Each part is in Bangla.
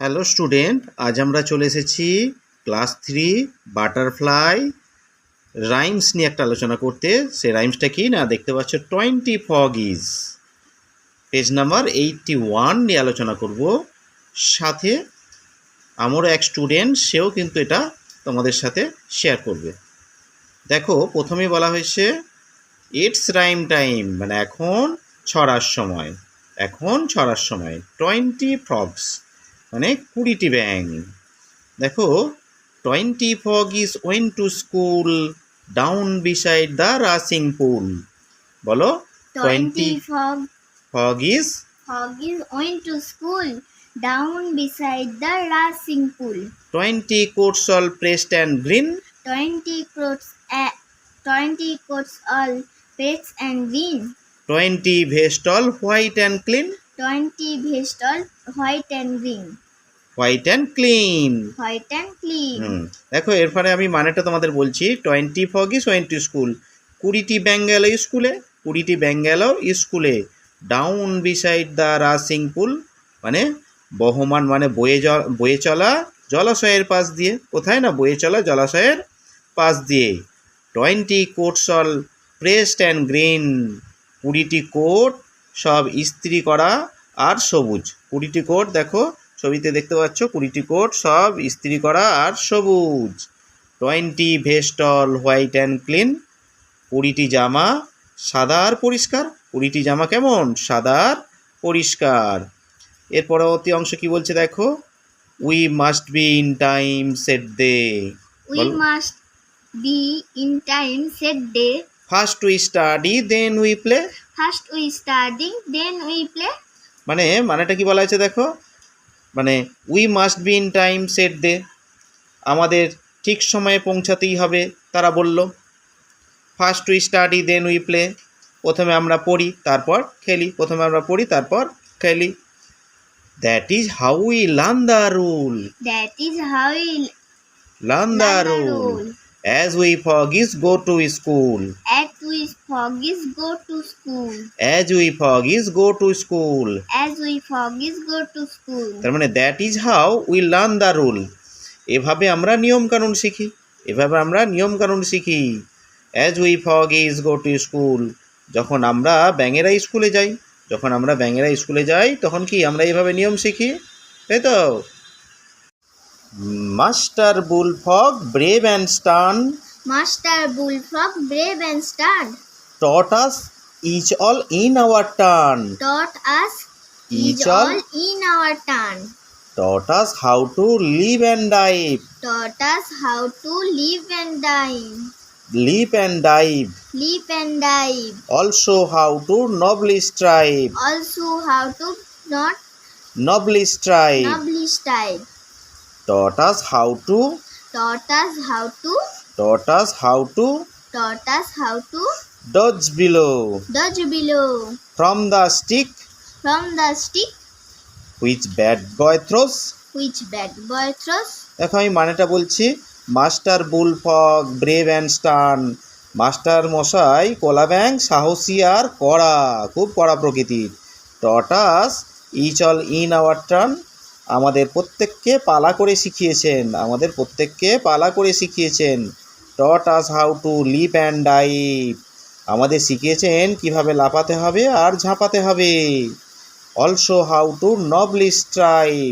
হ্যালো স্টুডেন্ট, আজ আমরা চলে এসেছি ক্লাস 3 বাটারফ্লাই রাইমস নিয়ে একটা আলোচনা করতে। সেই রাইমসটা কি না দেখতে পাচ্ছ, 20 ফগিজ, পেজ নাম্বার 81 নিয়ে আলোচনা করব। সাথে আমারও এক স্টুডেন্ট, সেও কিন্তু এটা তোমাদের সাথে শেয়ার করবে। দেখো, প্রথমে বলা হয়েছে ইটস রাইম টাইম, মানে এখন ছড়ার সময়। 20 ফ্রগস মানে 20টি ব্যাঙ। দেখো, 20 froggies went to school down beside the rushing pool. বলো, 20 froggies went to school down beside the racing pool. 20 coats all pressed and green. 20 coats all pressed and green. 20 vest all white and clean. 20 vest all white and green. White and clean. White and clean. দেখো, এরপরে আমি মানেটা তোমাদের বলছি। 20 ফগিজ ওয়েন্ট টু স্কুল, 20টি ব্যাঙ গেল স্কুলে। 20টি ব্যাঙ গেল স্কুলে। ডাউন বিসাইড দ্য রাসিং পুল, মানে বহমান, মানে বয়ে চলা জলাশয়ের পাশ দিয়ে। কোথায় না, বয়ে চলা জলাশয়ের পাশ দিয়ে। 20 coats all pressed and green, 20টি কোট সব ইস্ত্রি করা আর সবুজ। 20টি কোট, দেখো ছবিতে দেখতে পাচ্ছ, 20টি কোট সব ইস্ত্রি করা আর সবুজ। 20 vest all white and clean, 20টি জামা সাদা আর পরিষ্কার। 20টি জামা কেমন? সাদা আর পরিষ্কার। এর পরবর্তী অংশ কি বলছে দেখো, we must be in time said they. We must be in time, said they. First we study then we play. First we study, then we play. মানেটা কি বলা হয়েছে দেখো, মানে we must be in time said they, আমাদের ঠিক সময়ে পৌঁছাতেই হবে, তারা বলল। First we study then we play, প্রথমে আমরা পড়ি তারপর খেলি। That is how we learn the rule. That is how we learn the rule as we froggies go to school. act with foggies go to school. As we froggies go to school. As we foggies go to school. তার মানে that is how we learn the rule, এভাবে আমরা নিয়মকানুন শিখি। As we froggies go to school, যখন আমরা ব্যাঙেরা স্কুলে যাই তখন কি আমরা এইভাবে নিয়ম শিখি, তাই তো। Master bullfrog brave and stern, Master Bullfrog, brave and stern, taught us each all in our turn. taught us Each all all in our turn. taught us how to live and dive. Taught us how to live and dive. Leap and dive. Leap and dive. Also how to nobly strive. Also how to not Nobly strive. nobly strive. Taught us how to. Taught us how to. Taught us how to Taught us how to dodge below dodge below from the stick from the stick which bad boy throws. which bad boy throws. দেখো, আমি মানেটা বলছি। Master bullfrog brave and stern, master মশাই কলা ব্যাঙ সাহসী আর কড়া, খুব কড়া প্রকৃতির। Taught us each all in our turn, আমাদের প্রত্যেককে পালা করে শিখিয়েছেন। Taught us how to leap and dive, আমাদের শিখিয়েছেন কিভাবে লাফাতে হবে আর ঝাঁপাতে হবে। Also how to nobly strive,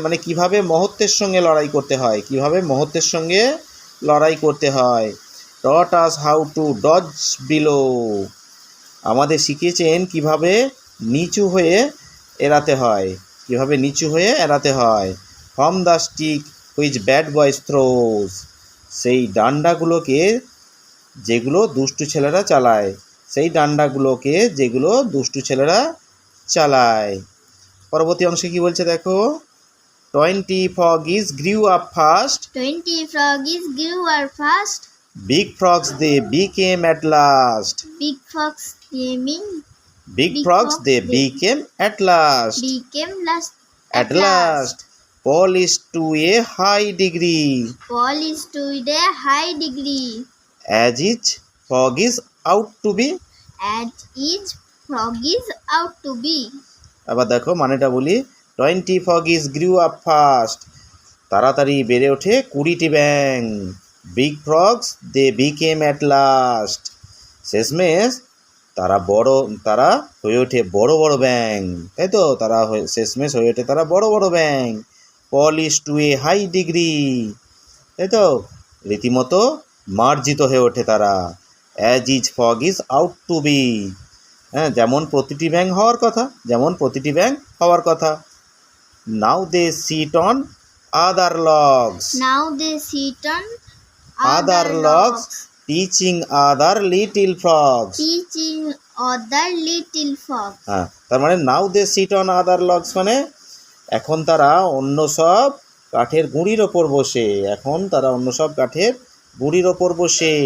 মানে কিভাবে মহত্বের সঙ্গে লড়াই করতে হয়। Taught us how to dodge below, আমাদের শিখিয়েছেন কিভাবে নিচু হয়ে এড়াতে হয়। From the stick which bad boys throws, সেই ডান্ডাগুলোকে যেগুলো দুষ্টু ছেলেরা চালায়। পরবর্তী অংশে কি বলছে দেখো, 20 froggies grew up fast. 20 froggies grew up fast. Big frogs they became at last. Big frogs became At last. Polished to a high degree. Polished to a high degree. As each frog is out to be. As each frog is out to be. আবার দেখো মানেটা বলি, 20 ফগিস গ্রিউ আপ ফাস্ট, তাড়াতাড়ি বেড়ে ওঠে 20টি ব্যাঙ। Big frogs they became at last, শেষমেশ তারা হয়ে ওঠে বড় বড় ব্যাঙ, তাই তো শেষমেশ হয়ে ওঠে তারা বড় বড় ব্যাঙ। Polish to a high degree, তাই তো রীতিমতো মার্জিত হয়ে ওঠে তারা। As is frog is out to be, হ্যাঁ যেমন প্রতিটি ব্যাঙ হওয়ার কথা। Now they sit on other logs, Now they sit on other logs, teaching other little frogs. teaching other little frogs. হ্যাঁ, তার মানে now they sit on other logs মানে এখন তারা অন্য সব কাঠের গুঁড়ির ওপর বসে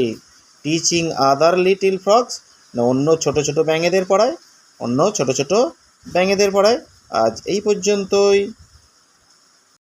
টিচিং আদার লিটল ফ্রগস, না অন্য ছোট ছোট ব্যাঙেদের পড়ায় আজ এই পর্যন্তই।